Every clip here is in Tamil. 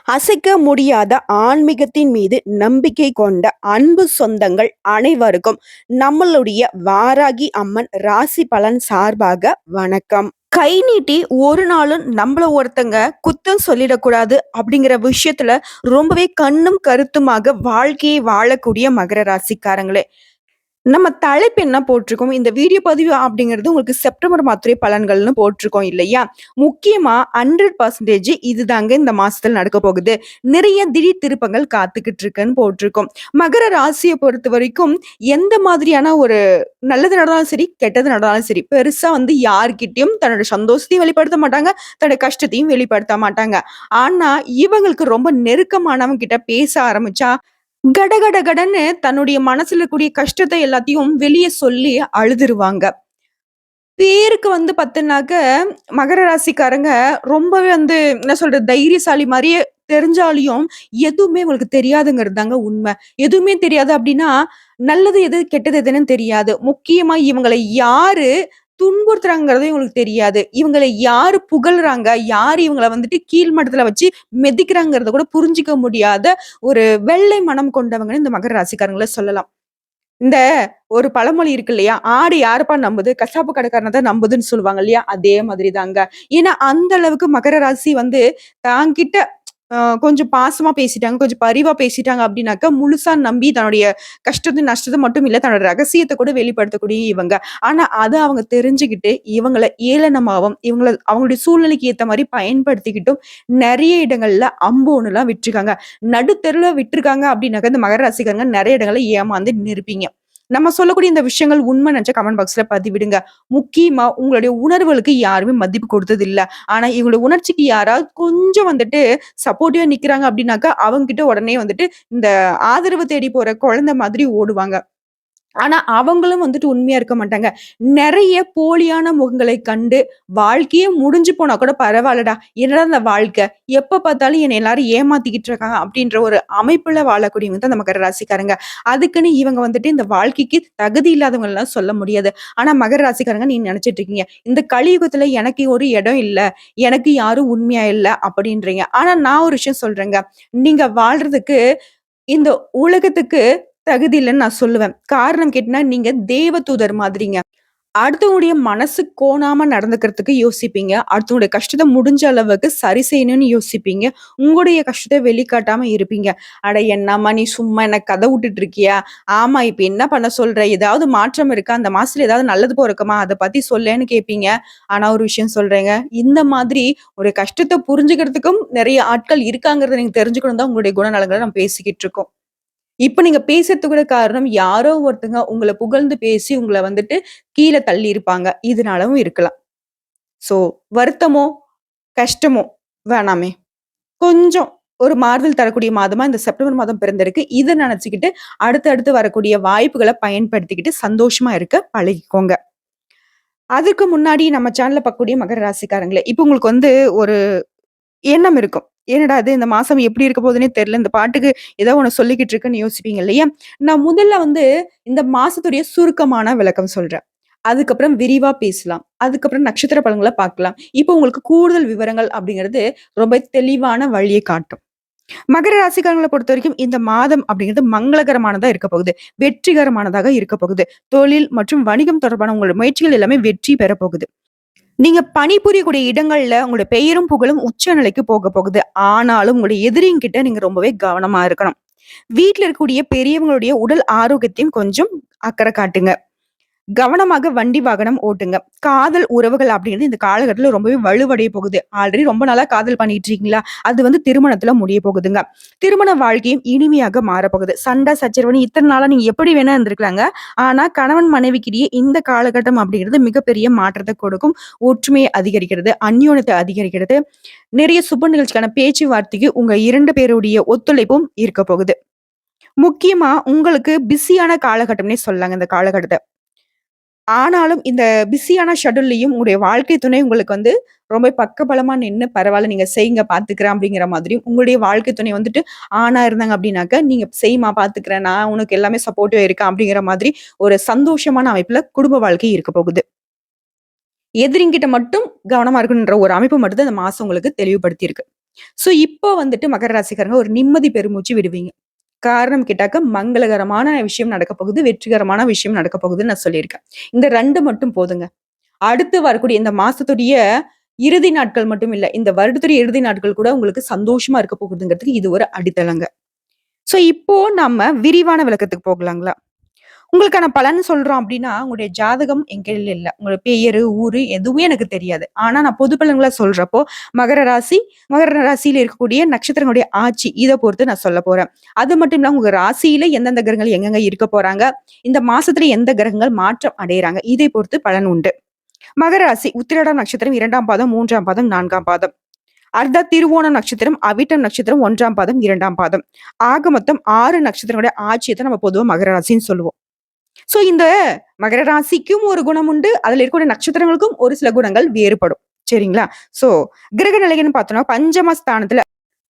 அசைக்க முடியாத ஆன்மீகத்தின் மீது நம்பிக்கை கொண்ட அன்பு சொந்தங்கள் அனைவருக்கும் நம்மளுடைய வாராகி அம்மன் ராசி பலன் சார்பாக வணக்கம். கை நீட்டி ஒரு நாளும் நம்மள ஒருத்தங்க குத்தம் சொல்லிடக்கூடாது அப்படிங்கிற விஷயத்துல ரொம்பவே கண்ணும் கருத்துமாக வாழ்க்கையை வாழக்கூடிய மகர ராசிக்காரங்களே, நம்ம தலைப்பு என்ன போட்டிருக்கோம்? இந்த வீடியோ பதிவு அப்படிங்கிறது உங்களுக்கு செப்டம்பர் மாத்திரை பலன்கள்னு போட்டிருக்கோம் இல்லையா? முக்கியமா 100% இதுதாங்க இந்த மாசத்துல நடக்க போகுது. நிறைய திடீர் திருப்பங்கள் காத்துக்கிட்டு இருக்குன்னு போட்டிருக்கோம். மகர ராசியை பொறுத்த வரைக்கும் எந்த மாதிரியான ஒரு நல்லது நடந்தாலும் சரி, கெட்டது நடந்தாலும் சரி, பெருசா யார்கிட்டயும் தன்னோட சந்தோஷத்தையும் வெளிப்படுத்த மாட்டாங்க, தன்னோட கஷ்டத்தையும் வெளிப்படுத்த மாட்டாங்க. ஆனா இவங்களுக்கு ரொம்ப நெருக்கமானவங்க கிட்ட பேச ஆரம்பிச்சா கடகடன்னு தன்னுடைய மனசுல இருக்கக்கூடிய கஷ்டத்த எல்லாத்தையும் வெளிய சொல்லி அழுதுருவாங்க. பேருக்கு பாத்தீங்கன்னாக்க, மகர ராசிக்காரங்க ரொம்பவே என்ன சொல்றது, தைரியசாலி மாரியே தெரிஞ்சாலியும், எதுவுமே உங்களுக்கு தெரியாதுங்கிறது தாங்க உண்ம. எதுவுமே தெரியாது அப்டின்னா, நல்லது எது, கெட்டது எதுன்னு தெரியாது. முக்கியமா இவங்கள யாரு துன்புறுத்துறாங்கங்கிறதே இவங்களுக்கு தெரியாது. இவங்கள யாரு புகழ்றாங்க, யாரு இவங்கள கீழ் மட்டத்துல வச்சு மிதிக்கிறாங்கிறத கூட புரிஞ்சுக்க முடியாத ஒரு வெள்ளை மனம் கொண்டவங்கன்னு இந்த மகர ராசிக்காரங்கள சொல்லலாம். இந்த ஒரு பழமொழி இருக்கு இல்லையா? "ஆடு யாருப்பா நம்புது? கசாப்பு கடைக்காரன தான் நம்புதுன்னு" சொல்லுவாங்க இல்லையா? அதே மாதிரி தாங்க. ஏன்னா, அந்த அளவுக்கு மகர ராசி தாங்கிட்ட கொஞ்சம் பாசமா பேசிட்டாங்க, கொஞ்சம் பரிவா பேசிட்டாங்க அப்டின்னாக்கா, முழுசா நம்பி தன்னுடைய கஷ்டத்த, நஷ்டத்த மட்டும் இல்ல, தன்னோட ரகசியத்த கூட வெளிப்படுத்தக்கூடிய இவங்க. ஆனா, அத அவங்க தெரிஞ்சுகிட்டு, இவங்கள ஏளனமாவும், இவங்கள அவங்களுடைய சூழ்நிலைக்கு ஏத்த மாரி பயன்படுத்திக்கிட்டும், நெறைய இடங்கள்ல அம்போன்னுலாம் விட்டுருக்காங்க. நடுத்தெருவுல விட்டுருக்காங்க அப்டின்னாக்கா, இந்த மகர ராசிக்காரங்க நெறைய இடங்கள்ல ஏமாந்து நின்னுருப்பீங்க. நம்ம சொல்லக்கூடிய இந்த விஷயங்கள் உண்மை நெனச்சா கமெண்ட் பாக்ஸ்ல பதிவிடுங்க. முக்கியமா உங்களுடைய உணர்வுகளுக்கு யாருமே மதிப்பு கொடுத்தது இல்ல. ஆனா இவங்களுடைய உணர்ச்சிக்கு யாராவது கொஞ்சம் சப்போர்ட்டிவா நிக்கிறாங்க அப்டின்னாக்கா, அவங்க கிட்ட உடனே இந்த ஆதரவு தேடி போற குழந்தை மாதிரி ஓடுவாங்க. ஆனா, அவங்களும் உண்மையா இருக்க மாட்டாங்க. நெறைய போலியான முகங்களை கண்டு, வாழ்க்கையே முடிஞ்சு போனா கூட பரவால்லடா. என்னடா இந்த வாழ்க்கை? எப்ப பார்த்தாலும் என்னை எல்லாரும் ஏமாத்திக்கிட்டு இருக்காங்க. அப்படின்ற ஒரு அமைப்புல வாழக்கூடியவங்க தான் இந்த மகர ராசிக்காரங்க. அதுக்குன்னு இவங்க இந்த வாழ்க்கைக்கு தகுதி இல்லாதவங்கலாம் சொல்ல முடியாது. ஆனா, மகர ராசிக்காரங்க நீங்க நெனச்சுட்டு இருக்கீங்க. இந்த கலியுகத்துல எனக்கு ஒரு இடம் இல்ல. எனக்கு யாரும் உண்மையா இல்ல அப்படின்றீங்க. ஆனா, நான் ஒரு விஷயம் சொல்றேங்க. நீங்க வாழ்றதுக்கு இந்த உலகத்துக்கு தகுதி இல்லன்னு நான் சொல்லுவேன். காரணம் கேட்டீங்கன்னா, நீங்க தேவதூதர் மாதிரிங்க. அடுத்தவங்களுடைய மனசு கோணாம நடந்துக்கிறதுக்கு யோசிப்பீங்க. அடுத்தவங்களுடைய கஷ்டத்த முடிஞ்ச அளவுக்கு சரி செய்யணும்னு யோசிப்பீங்க. உங்களுடைய கஷ்டத்த வெளிக்காட்டாம இருப்பீங்க. "அட என்னம்மா நீ சும்மா என்ன கத விட்டுட்டு இருக்கியா? ஆமா இப்ப என்ன பண்ண சொல்ற? ஏதாவது மாற்றம் இருக்கா? அந்த மாசத்துல ஏதாவது நல்லது பொறக்குமா? அத பத்தி சொல்லேன்னு" கேட்பீங்க. ஆனா ஒரு விஷயம் சொல்றேங்க. இந்த மாதிரி ஒரு கஷ்டத்த புரிஞ்சுக்கிறதுக்கும் நெறைய ஆட்கள் இருக்காங்கிறத நீங்க தெரிஞ்சுக்கணும் தான் உங்களுடைய குணநலங்கள நம்ம பேசிக்கிட்டு இருக்கோம். இப்ப நீங்க பேசுறதுக்கு கூட காரணம், யாரோ ஒருத்தங்க உங்கள புகழ்ந்து பேசி உங்கள கீழ தள்ளியிருப்பாங்க. இதனாலவும் இருக்கலாம். ஸோ வருத்தமோ, கஷ்டமோ வேணாமே. கொஞ்சம் ஒரு மாறுதல் தரக்கூடிய மாதமா இந்த செப்டம்பர் மாதம் பிறந்திருக்கு. இத நெனச்சுக்கிட்டு, அடுத்து வரக்கூடிய வாய்ப்புகள பயன்படுத்திக்கிட்டு சந்தோஷமா இருக்க பழகிக்கோங்க. அதுக்கு முன்னாடி நம்ம சேனல்ல பார்க்கக்கூடிய மகர ராசிக்காரங்களே, இப்ப உங்களுக்கு ஒரு எண்ணம் இருக்கும். என்னடா இது இந்த மாசம் எப்படி இருக்க போதுன்னே தெரியல. இந்த பாட்டுக்கு ஏதோ ஒண்ணு சொல்லிக்கிட்டு இருக்குன்னு யோசிப்பீங்க இல்லையா? நான் முதல்ல இந்த மாசத்துடைய சுருக்கமான விளக்கம் சொல்றேன். அதுக்கப்புறம் விரிவா பேசலாம். அதுக்கப்புறம் நட்சத்திர பலன்கள பார்க்கலாம். இப்போ உங்களுக்கு கூடுதல் விவரங்கள் அப்படிங்கிறது ரொம்ப தெளிவான வழிய காட்டும். மகர ராசிக்காரங்கள பொறுத்தவரைக்கும் இந்த மாதம் அப்படிங்கிறது மங்களகரமானதா இருக்க போகுது. வெற்றிகரமானதாக இருக்க போகுது. தொழில் மற்றும் வணிகம் தொடர்பான உங்களோட முயற்சிகள் எல்லாமே வெற்றி பெறப் போகுது. நீங்க பணிபுரியக்கூடிய இடங்கள்ல உங்களுடைய பெயரும், புகழும் உச்ச நிலைக்கு போக போகுது. ஆனாலும் உங்களுடைய எதிரிங்கிட்ட நீங்க ரொம்பவே கவனமா இருக்கணும். வீட்ல இருக்கக்கூடிய பெரியவங்களுடைய உடல் ஆரோக்கியத்தையும் கொஞ்சம் அக்கறை காட்டுங்க. கவனமாக வண்டி வாகனம் ஓட்டுங்க. காதல் உறவுகள் அப்படிங்கிறது இந்த காலகட்டத்தில ரொம்பவே வலுவடைய போகுது. ஆல்ரெடி ரொம்ப நாளா காதல் பண்ணிட்டு இருக்கீங்களா? அது திருமணத்தில முடிய போகுதுங்க. திருமண வாழ்க்கையும் இனிமையாக மாறப்போகுது. சண்டை, சச்சரவுன்னு இத்தன நாளா நீங்க எப்படி வேணா இருந்திருக்கலாங்க. ஆனா கணவன் மனைவிக்கிடையே இந்த காலகட்டம் அப்படிங்கிறது மிகப்பெரிய மாற்றத்த கொடுக்கும். ஒற்றுமையை அதிகரிக்கிறது, அந்யோன்யத்தை அதிகரிக்கிறது. நிறைய சுப நிகழ்ச்சிக்கான பேச்சுவார்த்தைக்கு உங்க 2 பேருடைய ஒத்துழைப்பும் இருக்க போகுது. முக்கியமா உங்களுக்கு பிஸியான காலகட்டம்னே சொல்லலாங்க இந்த காலகட்டத்த. ஆனாலும் இந்த பிஸியான ஷெட்யூல்லயும் உங்களுடைய வாழ்க்கை துணை உங்களுக்கு ரொம்ப பக்கபலமா நின்னு, "பரவால்ல நீங்க செய்யுங்க பார்த்துக்கிறேன்" அப்படிங்கிற மாதிரியும், உங்களுடைய வாழ்க்கை துணை ஆணா இருந்தாங்க அப்படின்னாக்க, "நீங்க செய்யுமா பார்த்துக்கிறேன். நான் உனக்கு எல்லாமே சப்போர்ட்டிவா இருக்கேன்" அப்படிங்கிற மாதிரி ஒரு சந்தோஷமான அமைப்புல குடும்ப வாழ்க்கை இருக்க போகுது. எதிரிங்கிட்ட மட்டும் கவனமா இருக்கணுன்ற ஒரு அமைப்பு மட்டும் தான் இந்த மாசம் உங்களுக்கு தெளிவுபடுத்தியிருக்கு. சோ இப்போ வந்துட்டு மகர ராசிக்காரங்க ஒரு நிம்மதி பெருமூச்சு விடுவீங்க. காரணம் கேட்டாக்க மங்களகரமான விஷயம் நடக்க போகுது, வெற்றிகரமான விஷயம் நடக்க போகுதுன்னு நான் சொல்லியிருக்கேன். இந்த 2 மட்டும் போதுங்க. அடுத்து வரக்கூடிய இந்த மாசத்துடைய இறுதி நாட்கள் மட்டும் இல்ல. இந்த வருடத்துடைய இறுதி நாட்கள் கூட உங்களுக்கு சந்தோஷமா இருக்க போகுதுங்கிறதுக்கு இது ஒரு அடித்தளங்க. சோ இப்போ நம்ம விரிவான விளக்கத்துக்கு போகலாங்களா? உங்களுக்கான பலன் சொல்றோம் அப்டின்னா, உங்களுடைய ஜாதகம் என் கையில இல்ல. உங்களோட பெயரு, ஊரு எதுவுமே எனக்கு தெரியாது. ஆனா நான் பொது பலன்களா சொல்றப்போ, மகர ராசி, மகர ராசியில இருக்கக்கூடிய நட்சத்திரங்களுடைய ஆட்சி, இத பொறுத்து நான் சொல்லப் போறேன். அது மட்டும் இல்லாம உங்க ராசியில எந்தெந்த கிரகங்கள் எங்கெங்க இருக்க போறாங்க, இந்த மாசத்துல எந்த கிரகங்கள் மாற்றம் அடையறாங்க, இதை பொறுத்து பலன் உண்டு. மகர ராசி உத்திராடம் நட்சத்திரம் 2ஆம் பாதம், 3ஆம் பாதம், 4ஆம் பாதம். அர்த்த திருவோணம் நட்சத்திரம், அவிட்டம் நட்சத்திரம் 1ஆம் பாதம், 2ஆம் பாதம். ஆக மொத்தம் 6 நட்சத்திரங்களுடைய ஆட்சிய தான் நம்ம பொதுவா மகர ராசின்னு சொல்லுவோம். சோ இந்த மகர ராசிக்கும் ஒரு குணம் உண்டு. அதுல இருக்கக்கூடிய நட்சத்திரங்களுக்கும் ஒரு சில குணங்கள் வேறுபடும். சரிங்களா? சோ கிரக நிலைகள்னு பார்த்தோம்னா பஞ்சம ஸ்தானத்துல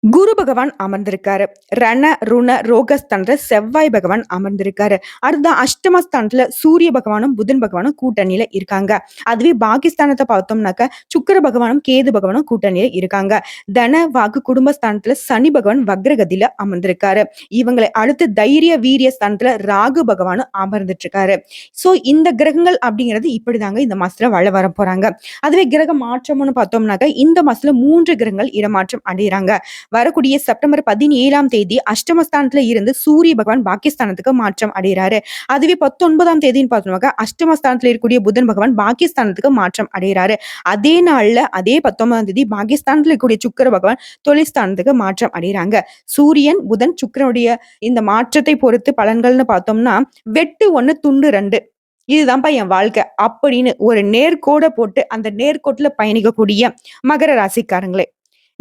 குரு பகவான் அமர்ந்திருக்காரு. ரண, ருண, ரோகஸ்தானத்துல செவ்வாய் பகவான் அமர்ந்திருக்காரு. அடுத்த அஷ்டமஸ்தானத்துல சூரிய பகவானும், புதன் பகவானும் கூட்டணியில இருக்காங்க. அதுவே பாகிஸ்தானத்தை பார்த்தோம்னாக்க சுக்கிர பகவானும், கேது பகவானும் கூட்டணியில இருக்காங்க. தன, வாக்கு, குடும்பஸ்தானத்துல சனி பகவான் வக்ரகதியில அமர்ந்திருக்காரு. இவங்களை அடுத்து தைரிய, வீரிய ஸ்தானத்துல ராகு பகவானும் அமர்ந்துட்டு இருக்காரு. சோ இந்த கிரகங்கள் அப்படிங்கிறது இப்படிதாங்க இந்த மாசத்துல வர போறாங்க. அதுவே கிரக மாற்றம்னு பார்த்தோம்னாக்க இந்த மாசத்துல 3 கிரகங்கள் இடமாற்றம் அடைகிறாங்க. வரக்கூடிய செப்டம்பர் 17ஆம் தேதி அஷ்டமஸ்தானத்துல இருந்து சூரிய பகவான் பாகிஸ்தானத்துக்கு மாற்றம் அடைகிறாரு. அதுவே 19ஆம் தேதின்னு பார்த்தோம்னாக்க அஷ்டமஸ்தானத்துல இருக்கக்கூடிய புதன் பகவான் பாகிஸ்தானத்துக்கு மாற்றம் அடைகிறாரு. அதே நாள்ல அதே 19ஆம் தேதி பாகிஸ்தானத்துல இருக்கக்கூடிய சுக்கிர பகவான் தொழில்ஸ்தானத்துக்கு மாற்றம் அடைகிறாங்க. சூரியன், புதன், சுக்கிரனுடைய இந்த மாற்றத்தை பொறுத்து பலன்கள்னு பார்த்தோம்னா வெட்டு 1 துண்டு 2 இதுதான்ப்பா என் வாழ்க்கை அப்படின்னு ஒரு நேர்கோட போட்டு அந்த நேர்கோட்டுல பயணிக்கக்கூடிய மகர ராசிக்காரங்களே,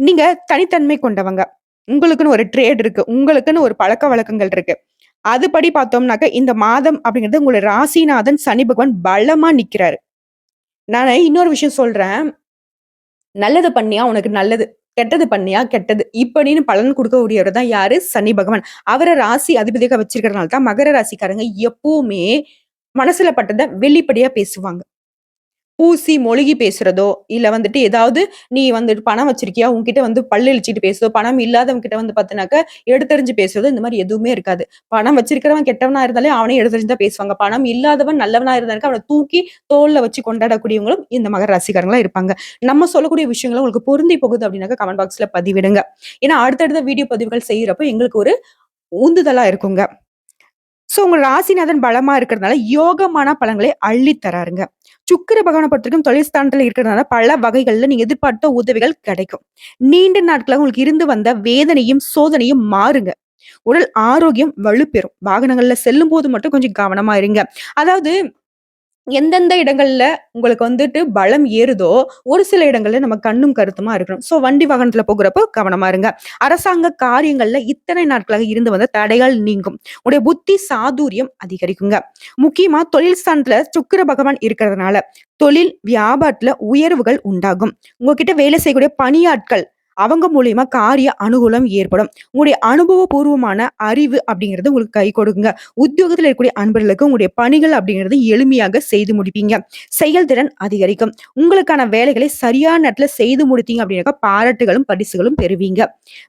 நீங்க தனித்தன்மை கொண்டவங்க. உங்களுக்குன்னு ஒரு ட்ரேட் இருக்கு. உங்களுக்குன்னு ஒரு பழக்கவழக்கங்கள் இருக்கு. அதுபடி பார்த்தோம்னாக்க, இந்த மாதம் அப்படிங்கிறது உங்களோட ராசிநாதன் சனி பகவான் பலமா நிக்கிறாரு. நானு இன்னொரு விஷயம் சொல்றேன். நல்லது பண்ணியா உனக்கு நல்லது. கெட்டது பண்ணியா கெட்டது. இப்படின்னு பலன் குடுக்கக்கூடியவர் தான் யாரு? சனி பகவான். அவர ராசி அதிபதியாக வச்சிருக்கிறதுனால தான் மகர ராசிக்காரங்க எப்பவுமே மனசுல பட்டத வெளிப்படையா பேசுவாங்க. பூசி மொழுகி பேசுறதோ, இல்ல வந்துட்டு ஏதாவது நீ வந்துட்டு பணம் வச்சிருக்கியா? உன்கிட்ட வந்து பல்லு இளிச்சிட்டு பேசுதோ, பணம் இல்லாதவங்க கிட்ட வந்து பாத்தீனாக்க, எடுத்தெறிஞ்சு பேசுறதோ, இந்த மாரி எதுவுமே இருக்காது. பணம் வச்சிருக்கிறவன் கெட்டவனா இருந்தாலே அவனே எடுத்தெறிஞ்சு தான் பேசுவாங்க. பணம் இல்லாதவன் நல்லவனா இருந்தாக்க அவன தூக்கி தோள்ல வச்சு கொண்டாடக்கூடியவங்களும் இந்த மகர ராசிக்காரங்களா இருப்பாங்க. நம்ம சொல்லக்கூடிய விஷயங்கள் உங்களுக்கு பொருந்தி போகுது அப்படின்னாக்க கமெண்ட் பாக்ஸ்ல பதிவிடுங்க. ஏன்னா அடுத்தடுத்த வீடியோ பதிவுகள் செய்யறப்ப எங்களுக்கு ஒரு உந்துதலா இருக்குங்க. சோ உங்க ராசிநாதன் பலமா இருக்கிறதுனால யோகமான பலன்களை அள்ளி தராருங்க. சுக்கிர பகவானை பொறுத்தவரைக்கும் தொழில் ஸ்தானத்துல இருக்கிறதுனால பல வகைகள்ல நீங்க எதிர்பார்த்த உதவிகள் கிடைக்கும். நீண்ட நாட்களாக உங்களுக்கு இருந்து வந்த வேதனையும் சோதனையும் மாறுங்க. உடல் ஆரோக்கியம் வலுப்பெறும். வாகனங்கள்ல செல்லும் போது மட்டும் கொஞ்சம் கவனமா இருங்க. அதாவது எந்தெந்த இடங்கள்ல உங்களுக்கு வந்துட்டு பலம் ஏறுதோ, ஒரு சில இடங்கள்ல நம்ம கண்ணும் கருத்துமா இருக்கணும். சோ வண்டி வாகனத்துல போகுறப்போ கவனமா இருங்க. அரசாங்க காரியங்கள்ல இத்தனை நாட்களாக இருந்து வந்த தடைகள் நீங்கும். உடைய புத்தி சாதுரியம் அதிகரிக்குங்க. முக்கியமா தொழில் ஸ்தானத்துல சுக்கிர பகவான் இருக்கிறதுனால தொழில் வியாபாரத்துல உயர்வுகள் உண்டாகும். உங்ககிட்ட வேலை செய்யக்கூடிய பணியாட்கள் அவங்க மூலியமா காரிய அனுகூலம் ஏற்படும். உங்களுடைய அனுபவபூர்வமான அறிவு அப்படிங்கிறது உங்களுக்கு கை கொடுக்குங்க. உத்தியோகத்துல இருக்கக்கூடிய அன்பர்களுக்கு உங்களுடைய பணிகள் அப்படிங்கிறது எளிமையாக செய்து முடிப்பீங்க. செயல்திறன் அதிகரிக்கும். உங்களுக்கான வேலைகளை சரியான நேரத்துல செய்து முடித்தீங்க அப்படின்னாக்கா பாராட்டுகளும் பரிசுகளும் பெறுவீங்க.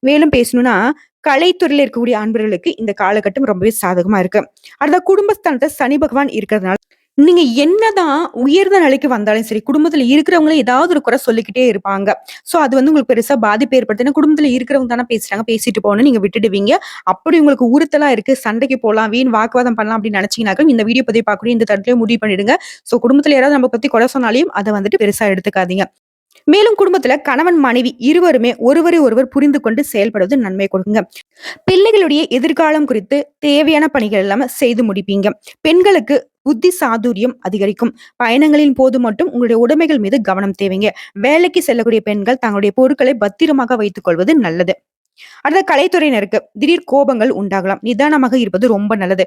மேலும் பேசணும்னா கலைத்துறையில இருக்கக்கூடிய அன்பர்களுக்கு இந்த காலகட்டம் ரொம்பவே சாதகமா இருக்கு. அடுத்த குடும்பஸ்தானத்தை சனி பகவான் இருக்கிறதுனால நீங்க என்னதான் உயர்ந்த நிலைக்கு வந்தாலும் சரி, குடும்பத்துல இருக்கிறவங்களே ஏதாவது ஒரு குறை சொல்லிக்கிட்டே இருப்பாங்க. சோ அது வந்து உங்களுக்கு பெருசா பாதிப்பு ஏற்படுத்தும். ஏன்னா குடும்பத்துல இருக்கிறவங்க தானே பேசுறாங்க, பேசிட்டு போகணும்னு நீங்க விட்டுடுவீங்க. அப்படி உங்களுக்கு உறுத்தலா இருக்கு, சண்டைக்கு போலாம், வீண் வாக்குவாதம் பண்ணலாம் அப்படின்னு நினைச்சீங்கன்னாக்க இந்த வீடியோ பதிவு பார்க்கக்கூடிய இந்த தருணத்திலே முடிவு பண்ணிடுங்க. சோ குடும்பத்துல யாராவது நம்ம பத்தி குறை சொன்னாலையும் அதை வந்துட்டு பெருசா எடுத்துக்காதீங்க. மேலும் குடும்பத்துல கணவன் மனைவி இருவருமே ஒருவரை ஒருவர் புரிந்து கொண்டு செயல்படுவது நன்மை கொடுங்க. பிள்ளைகளுடைய எதிர்காலம் குறித்து தேவையான பணிகள் எல்லாம் செய்து முடிப்பீங்க. பெண்களுக்கு புத்தி சாதுரியம் அதிகரிக்கும். பயணங்களின் போது மட்டும் உங்களுடைய உடைமைகள் மீது கவனம் தேவைங்க. வேலைக்கு செல்லக்கூடிய பெண்கள் தங்களுடைய பொருட்களை பத்திரமாக வைத்துக் கொள்வது நல்லது. அடுத்த கலைத்துறையினருக்கு திடீர் கோபங்கள் உண்டாகலாம். நிதானமாக இருப்பது ரொம்ப நல்லது.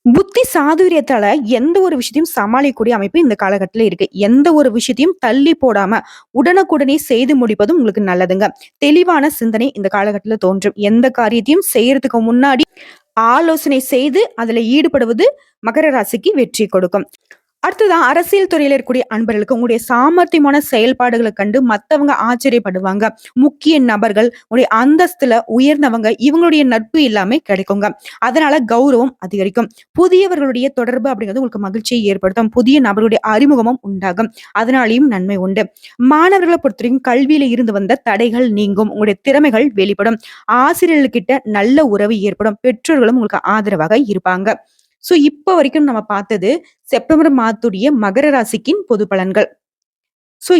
புத்தி சாதுரியத்தால எந்த ஒரு விஷயத்தையும் சமாளிக்கக்கூடிய அமைப்பு இந்த காலகட்டத்துல இருக்கு. எந்த ஒரு விஷயத்தையும் தள்ளி போடாம உடனுக்குடனே செய்து முடிப்பதும் உங்களுக்கு நல்லதுங்க. தெளிவான சிந்தனை இந்த காலகட்டத்துல தோன்றும். எந்த காரியத்தையும் செய்யறதுக்கு முன்னாடி ஆலோசனை செய்து அதுல ஈடுபடுவது மகர ராசிக்கு வெற்றி கொடுக்கும். அடுத்ததான் அரசியல் துறையில இருக்கக்கூடிய அன்பர்களுக்கு உங்களுடைய சாமர்த்தியமான செயல்பாடுகளை கண்டு மத்தவங்க ஆச்சரியப்படுவாங்க. முக்கிய நபர்கள், உங்களுடைய அந்தஸ்துல உயர்ந்தவங்க, இவங்களுடைய நட்பு எல்லாமே கிடைக்குங்க. அதனால கௌரவம் அதிகரிக்கும். புதியவர்களுடைய தொடர்பு அப்படிங்கிறது உங்களுக்கு மகிழ்ச்சியை ஏற்படுத்தும். புதிய நபர்களுடைய அறிமுகமும் உண்டாகும். அதனாலேயும் நன்மை உண்டு. மாணவர்களை பொறுத்தவரைக்கும் கல்வியில இருந்து வந்த தடைகள் நீங்கும். உங்களுடைய திறமைகள் வெளிப்படும். ஆசிரியர்கள்கிட்ட நல்ல உறவு ஏற்படும். பெற்றோர்களும் உங்களுக்கு ஆதரவாக இருப்பாங்க. இப்ப வரைக்கும் நம்ம பார்த்தது செப்டம்பர் மாதத்துடைய மகர ராசிக்கின் பொது பலன்கள்.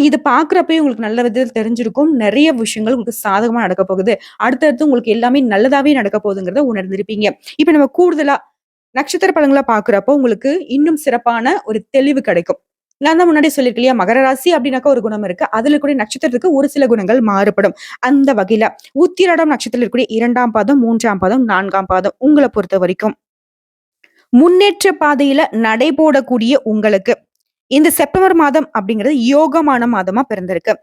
இது பார்க்குறப்பயே உங்களுக்கு நல்ல விதத்தில் தெரிஞ்சிருக்கும். நெறைய விஷயங்கள் உங்களுக்கு சாதகமா நடக்கப் போகுது. அடுத்தடுத்து உங்களுக்கு எல்லாமே நல்லதாவே நடக்கப் போகுதுங்கிறத உணர்ந்திருப்பீங்க. இப்ப நம்ம கூடுதலா நட்சத்திர பலன்கள பார்க்குறப்போ உங்களுக்கு இன்னும் சிறப்பான ஒரு தெளிவு கிடைக்கும். நான் தான் முன்னாடியே சொல்லியிருக்கேன் இல்லையா? மகர ராசி அப்படின்னாக்கா ஒரு குணம் இருக்கு. அதுல கூடிய நட்சத்திரத்துக்கு ஒரு சில குணங்கள் மாறுபடும். அந்த வகையில உத்திராடம் நட்சத்திரத்தில் இருக்கக்கூடிய 2ஆம் பாதம், 3ஆம் பாதம், 4ஆம் பாதம் உங்கள பொறுத்தவரைக்கும் முன்னேற்ற பாதையில நடைபோடக்கூடிய உங்களுக்கு இந்த செப்டம்பர் மாதம் அப்படிங்கிறது யோகமான மாதமா பிறந்திருக்கு.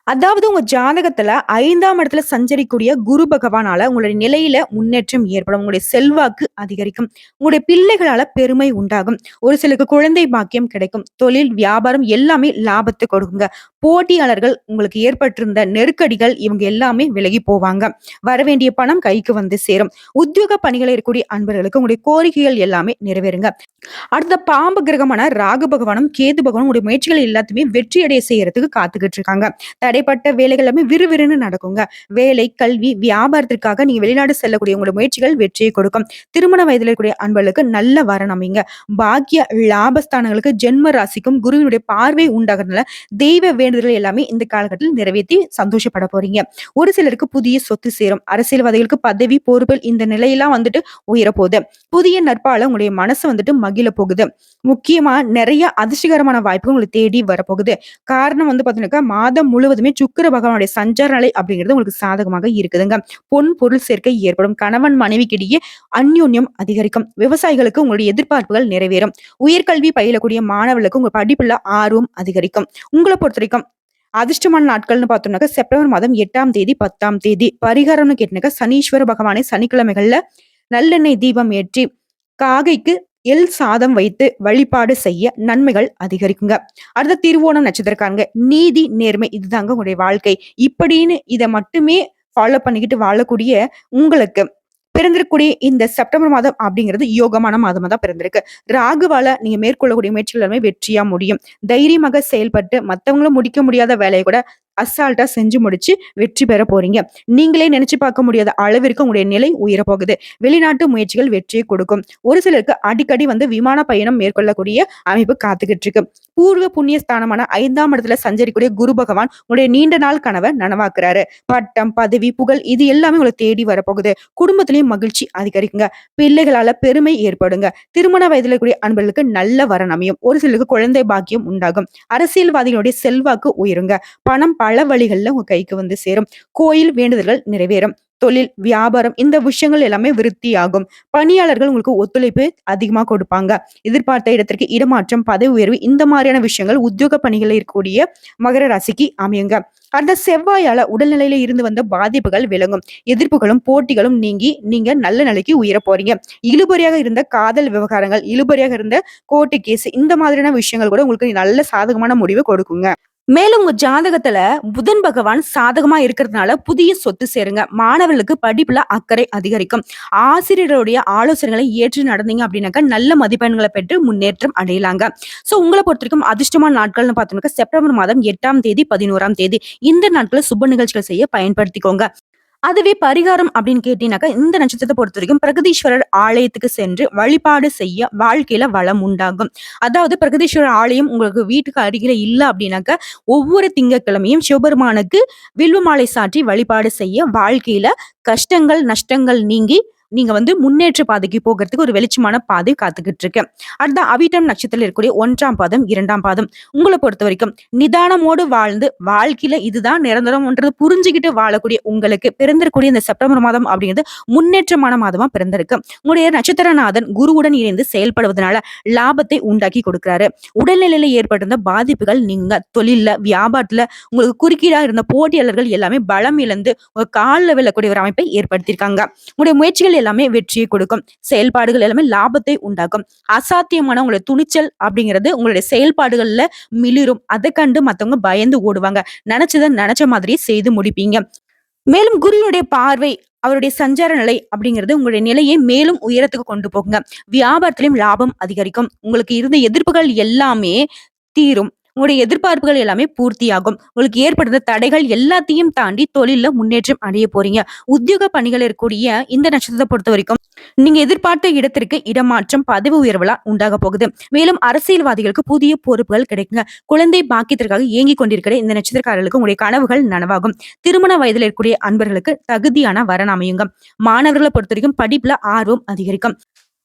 அதாவது உங்க ஜாதகத்துல 5ஆம் இடத்துல சஞ்சரிக்கூடிய குரு பகவானால உங்களுடைய நிலையில முன்னேற்றம் ஏற்படும். உங்களுடைய செல்வாக்கு அதிகரிக்கும். உங்களுடைய பிள்ளைகளால பெருமை உண்டாகும். ஒரு சிலருக்கு குழந்தை பாக்கியம் கிடைக்கும். தொழில், வியாபாரம் எல்லாமே லாபத்தை கொடுக்குங்க. போட்டியாளர்கள் உங்களுக்கு ஏற்பட்டிருந்த நெருக்கடிகள் இவங்க எல்லாமே விலகி போவாங்க. வரவேண்டிய பணம் கைக்கு வந்து சேரும். உத்தியோக பணிகளை இருக்கக்கூடிய அன்பர்களுக்கு உங்களுடைய கோரிக்கைகள் எல்லாமே நிறைவேறுங்க. அடுத்த பாம்பு கிரகமான ராகு பகவானும் கேது பகவானும் உங்களுடைய முயற்சிகள் எல்லாத்தையுமே வெற்றி அடைய செய்யறதுக்கு காத்துக்கிட்டு இருக்காங்க. தடைப்பட்ட வேலைகள் எல்லாமே விறுவிறுன்னு நடக்குங்க. வேலை, கல்வி, வியாபாரத்திற்காக நீங்க வெளிநாடு செல்லக்கூடிய உங்களுடைய முயற்சிகள் வெற்றியை கொடுக்கும். திருமண வயதில் இருக்கக்கூடிய அன்பர்களுக்கு நல்ல வரன் அமைங்க. பாக்கிய லாபஸ்தானங்களுக்கு ஜென்ம ராசிக்கும் குருவினுடைய பார்வை உண்டாகிறதுனால தெய்வ வேண்டுதல்கள் எல்லாமே இந்த காலகட்டத்தில் நிறைவேற்றி சந்தோஷப்பட போறீங்க. ஒரு சிலருக்கு புதிய சொத்து சேரும். அரசியல்வாதிகளுக்கு பதவி, பொறுப்பில் இந்த நிலையெல்லாம் வந்துட்டு உயரப்போகுது. புதிய நட்பால உங்களுடைய மனசு வந்துட்டு மகிழ போகுது. முக்கியமா நிறைய அதிர்ஷ்டகரமான வாய்ப்புகள் உங்களுக்கு தேடி வரப்போகுது. காரணம் வந்து பாத்தீங்கன்னா மாதம் முழுவதுமே சுக்கிர பகவானுடைய சஞ்சார நிலை அப்படிங்கிறது உங்களுக்கு சாதகமாக இருக்குதுங்க. பொன் பொருள் சேர்க்கை ஏற்படும். கணவன் மனைவிக்கிடையே அந்யோன்யம் அதிகரிக்கும். விவசாயிகளுக்கு உங்களுடைய எதிர்பார்ப்புகள் நிறைவேறும். உயர்கல்வி பயிலக்கூடிய மாணவர்களுக்கு உங்க படிப்புல ஆர்வம் அதிகரிக்கும். உங்களை பொறுத்த வரைக்கும் அதிர்ஷ்டமான நாட்கள்னு பார்த்தோம்னாக்க செப்டம்பர் மாதம் 8ஆம் தேதி, 10ஆம் தேதி. பரிகாரம்னு கேட்டீங்கன்னாக்கா சனீஸ்வர பகவானை சனிக்கிழமைகள்ல நல்லெண்ணெய் தீபம் ஏற்றி காகைக்கு எள் சாதம் வைத்து வழிபாடு செய்ய நன்மைகள் அதிகரிக்குங்க. அடுத்த திருவோணம் நட்சத்திரக்காரங்க நீதி, நேர்மை இதுதாங்க உங்களுடைய வாழ்க்கை. இப்படின்னு இதை மட்டுமே ஃபாலோ பண்ணிக்கிட்டு வாழக்கூடிய உங்களுக்கு பிறந்திருக்கக்கூடிய இந்த செப்டம்பர் மாதம் அப்படிங்கிறது யோகமான மாதமா தான் பிறந்திருக்கு. ராகுவால நீங்க மேற்கொள்ளக்கூடிய முயற்சிகள் எல்லாமே வெற்றியா முடியும். தைரியமாக செயல்பட்டு மத்தவங்களும் முடிக்க முடியாத வேலையை கூட அசால்ட்டா செஞ்சு முடிச்சு வெற்றி பெற போறீங்க. நீங்களே நினைச்சு பார்க்க முடியாத அளவிற்கு உங்களுடைய நிலை உயர போகுது. வெளிநாட்டு முயற்சிகள் வெற்றியை கொடுக்கும். ஒரு சிலருக்கு அடிக்கடி வந்து விமான பயணம் மேற்கொள்ளக்கூடிய அமைப்பு காத்துக்கிட்டு இருக்கு. பூர்வ புண்ணிய ஸ்தானமான 5ஆம் இடத்துல சஞ்சரிக்கூடிய குரு பகவான் உங்களுடைய நீண்ட நாள் கனவை நனவாக்குறாரு. பட்டம், பதவி, புகழ் இது எல்லாமே உங்களை தேடி வரப்போகுது. குடும்பத்திலையும் மகிழ்ச்சி அதிகரிக்குங்க. பிள்ளைகளால பெருமை ஏற்படுங்க. திருமண வயதுல இருக்கக்கூடிய அன்பர்களுக்கு நல்ல வரன் அமையும். ஒரு சிலருக்கு குழந்தை பாக்கியம் உண்டாகும். அரசியல்வாதிகளுடைய செல்வாக்கு உயருங்க. பணம் பல வழிகள்ல உங்க கைக்கு வந்து சேரும். கோயில் வேண்டுதல்கள் நிறைவேறும். தொழில், வியாபாரம் இந்த விஷயங்கள் எல்லாமே விருத்தி ஆகும். பணியாளர்கள் உங்களுக்கு ஒத்துழைப்பு அதிகமா கொடுப்பாங்க. எதிர்பார்த்த இடத்திற்கு இடமாற்றம், பதவி உயர்வு இந்த மாதிரியான விஷயங்கள் உத்தியோக பணிகள் இருக்கக்கூடிய மகர ராசிக்கு அமையுங்க. அந்த செவ்வாயால உடல்நிலையில இருந்து வந்த பாதிப்புகள் விலகும். எதிர்ப்புகளும் போட்டிகளும் நீங்கி நீங்க நல்ல நிலைக்கு உயர போறீங்க. இழுபறியாக இருந்த காதல் விவகாரங்கள், இழுபறியாக இருந்த கோர்ட்டு கேஸ் இந்த மாதிரியான விஷயங்கள் கூட உங்களுக்கு நல்ல சாதகமான முடிவு கொடுக்குங்க. மேலும் உங்க ஜாதகத்துல புதன் பகவான் சாதகமா இருக்கிறதுனால புதிய சொத்து சேருங்க. மாணவர்களுக்கு படிப்புல அக்கறை அதிகரிக்கும். ஆசிரியருடைய ஆலோசனைகளை ஏற்று நடந்தீங்க அப்படின்னாக்கா நல்ல மதிப்பெண்களை பெற்று முன்னேற்றம் அடையலாங்க. உங்களை பொறுத்த வரைக்கும் அதிர்ஷ்டமான நாட்கள்னு பார்த்தோம்னா செப்டம்பர் மாதம் 8ஆம் தேதி, 11ஆம் தேதி இந்த நாட்களை சுப நிகழ்ச்சிகள் செய்ய பயன்படுத்திக்கோங்க. அதுவே பரிகாரம் அப்படின்னு கேட்டீங்கன்னாக்கா இந்த நட்சத்திரத்தை பொறுத்த வரைக்கும் பிரகதீஸ்வரர் ஆலயத்துக்கு சென்று வழிபாடு செய்ய வாழ்க்கையில வளம் உண்டாகும். அதாவது பிரகதீஸ்வரர் ஆலயம் உங்களுக்கு வீட்டுக்கு அருகில இல்ல அப்படின்னாக்க ஒவ்வொரு திங்கட்கிழமையும் சிவபெருமானுக்கு வில்வ மாலை சாற்றி வழிபாடு செய்ய வாழ்க்கையில கஷ்டங்கள், நஷ்டங்கள் நீங்கி நீங்க வந்து முன்னேற்ற பாதைக்கு போகிறதுக்கு ஒரு வெளிச்சமான பாதை காத்துக்கிட்டு இருக்கு. அடுத்த அவிட்டம் நட்சத்திரத்தில் இருக்கக்கூடிய 1ஆம் பாதம், 2ஆம் பாதம் உங்களை பொறுத்த வரைக்கும் நிதானமோடு வாழ்ந்து வாழ்க்கையில இதுதான் நிரந்தரம்ன்றது புரிஞ்சுக்கிட்டு வாழக்கூடிய உங்களுக்கு பிறந்திருக்கூடிய இந்த செப்டம்பர் மாதம் அப்படிங்கிறது முன்னேற்றமான மாதமா பிறந்திருக்கு. உங்களுடைய நட்சத்திரநாதன் குருவுடன் இணைந்து செயல்படுவதனால லாபத்தை உண்டாக்கி கொடுக்கிறாரு. உடல்நிலையில ஏற்பட்டிருந்த பாதிப்புகள் நீங்க தொழில்ல, வியாபாரத்துல உங்களுக்கு குறுக்கீடா இருந்த போட்டியாளர்கள் எல்லாமே பலம் இழந்து உங்க காலில் விழக்கூடிய ஒரு அமைப்பை ஏற்படுத்தியிருக்காங்க. உங்களுடைய முயற்சிகள் முயற்சிகள் எல்லாமே வெற்றியை கொடுக்கும். செயல்பாடுகள் எல்லாமே லாபத்தை உண்டாக்கும். அசாத்தியமான உங்களுடைய துணிச்சல் அப்படிங்கிறது உங்களுடைய செயல்பாடுகள்ல மிளிரும். அதை கண்டு மத்தவங்க பயந்து ஓடுவாங்க. நினைச்சதை நினைச்ச மாதிரியே செய்து முடிப்பீங்க. மேலும் குருவினுடைய பார்வை, அவருடைய சஞ்சார நிலை அப்படிங்கிறது உங்களுடைய நிலையை மேலும் உயரத்துக்கு கொண்டு போகுங்க. வியாபாரத்திலும் லாபம் அதிகரிக்கும். உங்களுக்கு இருந்த எதிர்ப்புகள் எல்லாமே தீரும். உங்களுடைய எதிர்பார்ப்புகள் எல்லாமே பூர்த்தியாகும். உங்களுக்கு ஏற்படுத்த தடைகள் எல்லாத்தையும் தாண்டி தொழில்ல முன்னேற்றம் அடைய போறீங்க. உத்தியோக பணிகள் இருக்கக்கூடிய இந்த நட்சத்திரத்தை பொறுத்த வரைக்கும் நீங்க எதிர்பார்த்த இடத்திற்கு இடமாற்றம், பதவி உயர்வுலாம் உண்டாக போகுது. மேலும் அரசியல்வாதிகளுக்கு புதிய பொறுப்புகள் கிடைக்குங்க. குழந்தை பாக்கியத்திற்காக ஏங்கிக் கொண்டிருக்கிற இந்த நட்சத்திரக்காரர்களுக்கு உங்களுடைய கனவுகள் நனவாகும். திருமண வயதில் இருக்கக்கூடிய அன்பர்களுக்கு தகுதியான வரன் அமையுங்க. மாணவர்களை பொறுத்த வரைக்கும் படிப்புல ஆர்வம் அதிகரிக்கும்.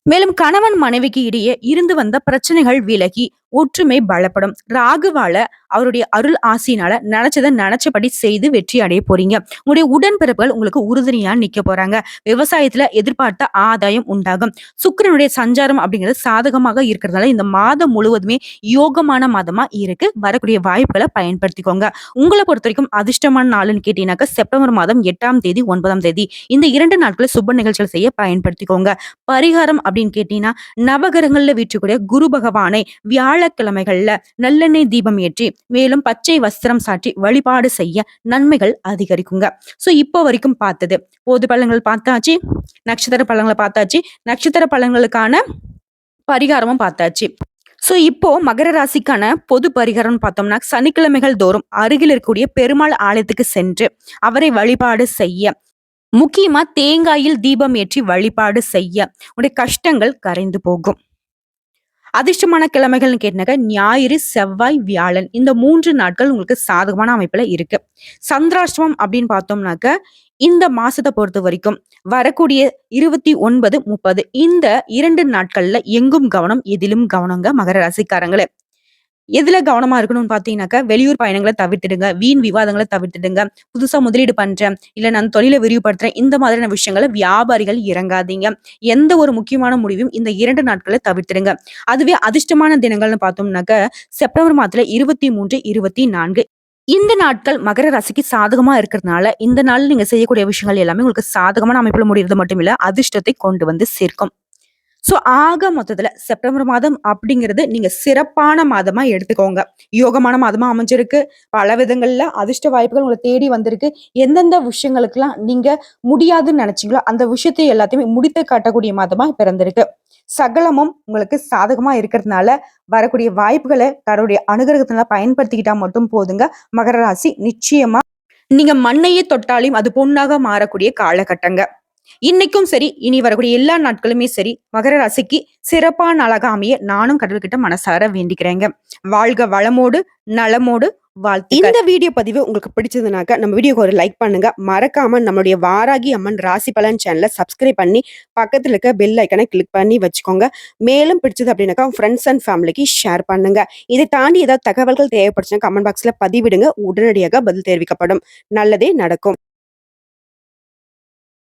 மேலும் கணவன் மனைவிக்கு இடையே இருந்து வந்த பிரச்சனைகள் விலகி ஒற்றுமை பலப்படும். ராகுவால அவருடைய அருள் ஆசினால நினைச்சதை நினைச்சபடி செய்து வெற்றி அடைய போறீங்க. உங்களுடைய உடன்பிறப்புகள் உங்களுக்கு உறுதுணையா நிக்க போறாங்க. விவசாயத்துல எதிர்பார்த்த ஆதாயம் உண்டாகும். சுக்கிரனுடைய சஞ்சாரம் அப்படிங்கிறது சாதகமாக இருக்கிறதுனால இந்த மாதம் முழுவதுமே யோகமான மாதமா இருக்கு. வரக்கூடிய வாய்ப்புகளை பயன்படுத்திக்கோங்க. உங்களை பொறுத்த வரைக்கும் அதிர்ஷ்டமான நாளுன்னு கேட்டீங்கன்னாக்க செப்டம்பர் மாதம் 8ஆம் தேதி 9ஆம் தேதி இந்த 2 நாட்களை சுப நிகழ்ச்சிகள் செய்ய பயன்படுத்திக்கோங்க. பரிகாரம் அப்படின்னு கேட்டீங்கன்னா நவகிரகங்கள்ல வீற்றக்கூடிய குரு பகவானை வியாழக்கிழமைகள்ல நல்லெண்ணெய் தீபம் ஏற்றி மேலும் பச்சை வஸ்திரம் சாற்றி வழிபாடு செய்ய நன்மைகள் அதிகரிக்குங்க. சோ இப்போ வரைக்கும் பார்த்தது பொது பலன்கள் பார்த்தாச்சு, நட்சத்திர பலன்களை பார்த்தாச்சு, நட்சத்திர பலன்களுக்கான பரிகாரமும் பார்த்தாச்சு. சோ இப்போ மகர ராசிக்கான பொது பரிகாரம் பார்த்தோம்னா சனிக்கிழமைகள் தோறும் அருகில் இருக்கக்கூடிய பெருமாள் ஆலயத்துக்கு சென்று அவரை வழிபாடு செய்ய, முக்கியமா தேங்காயில் தீபம் ஏற்றி வழிபாடு செய்ய உடைய கஷ்டங்கள் கரைந்து போகும். அதிர்ஷ்டமான கிழமைகள்னு கேட்டாக்க ஞாயிறு, செவ்வாய், வியாழன் இந்த 3 நாட்கள் உங்களுக்கு சாதகமான அமைப்புல இருக்கு. சந்திராஷ்டமம் அப்படின்னு பார்த்தோம்னாக்க இந்த மாசத்தை பொறுத்த வரைக்கும் வரக்கூடிய 29, 30 இந்த 2 நாட்கள்ல எங்கும் கவனம், எதிலும் கவனங்க மகர ராசிக்காரங்களே. எதுல கவனமா இருக்கணும்னு பாத்தீங்கன்னாக்கா வெளியூர் பயணங்களை தவிர்த்துடுங்க. வீண் விவாதங்களை தவிர்த்துடுங்க. புதுசா முதலீடு பண்றேன், இல்ல நான் தொழிலை விரிவுபடுத்துறேன், இந்த மாதிரியான விஷயங்களை வியாபாரிகள் இறங்காதீங்க. எந்த ஒரு முக்கியமான முடிவையும் இந்த 2 நாட்களை தவிர்த்துடுங்க. அதுவே அதிர்ஷ்டமான தினங்கள்னு பார்த்தோம்னாக்க செப்டம்பர் மாதத்துல 23, 24 இந்த நாட்கள் மகர ராசிக்கு சாதகமா இருக்கிறதுனால இந்த நாள் நீங்க செய்யக்கூடிய விஷயங்கள் எல்லாமே உங்களுக்கு சாதகமான அமைப்புல முடியறது மட்டும் இல்ல, அதிர்ஷ்டத்தை கொண்டு வந்து சேர்க்கும். சோ ஆக மொத்தத்துல செப்டம்பர் மாதம் அப்படிங்கிறது நீங்க சிறப்பான மாதமா எடுத்துக்கோங்க. யோகமான மாதமா அமைஞ்சிருக்கு. பல விதங்கள்ல அதிர்ஷ்ட வாய்ப்புகள் உங்களை தேடி வந்திருக்கு. எந்தெந்த விஷயங்களுக்கெல்லாம் நீங்க முடியாதுன்னு நினைச்சீங்களோ அந்த விஷயத்தை எல்லாத்தையுமே முடித்து காட்டக்கூடிய மாதமா பிறந்திருக்கு. சகலமும் உங்களுக்கு சாதகமா இருக்கிறதுனால வரக்கூடிய வாய்ப்புகளை தன்னுடைய அனுகிரகத்தினால பயன்படுத்திக்கிட்டா மட்டும் போதுங்க. மகர ராசி நிச்சயமா நீங்க மண்ணையே தொட்டாலும் அது பொன்னாக மாறக்கூடிய காலகட்டங்க. இன்னைக்கும் சரி, இனி வரக்கூடிய எல்லா நாட்களுமே சரி, மகர ராசிக்கு சிறப்பான நாளாக அமைய நானும் கடவுள்கிட்ட மனசார வேண்டிக்கிறேங்க. வாழ்க வளமோடு நலமோடு வாழ்த்து. இந்த வீடியோ பதிவு உங்களுக்கு பிடிச்சதுனாக்க நம்ம வீடியோக்கு ஒரு லைக் பண்ணுங்க. மறக்காம நம்மளுடைய வாராகி அம்மன் ராசி பலன் சேனலை சப்ஸ்கிரைப் பண்ணி பக்கத்துல இருக்க பெல் ஐக்கனை கிளிக் பண்ணி வச்சுக்கோங்க. மேலும் பிடிச்சது அப்படின்னாக்கா ஃப்ரெண்ட்ஸ் அண்ட் ஃபேமிலிக்கு ஷேர் பண்ணுங்க. இதை தாண்டி ஏதாவது தகவல்கள் தேவைப்படுச்சுன்னா கமெண்ட் பாக்ஸ்ல பதிவிடுங்க. உடனடியாக பதில் தெரிவிக்கப்படும். நல்லதே நடக்கும்.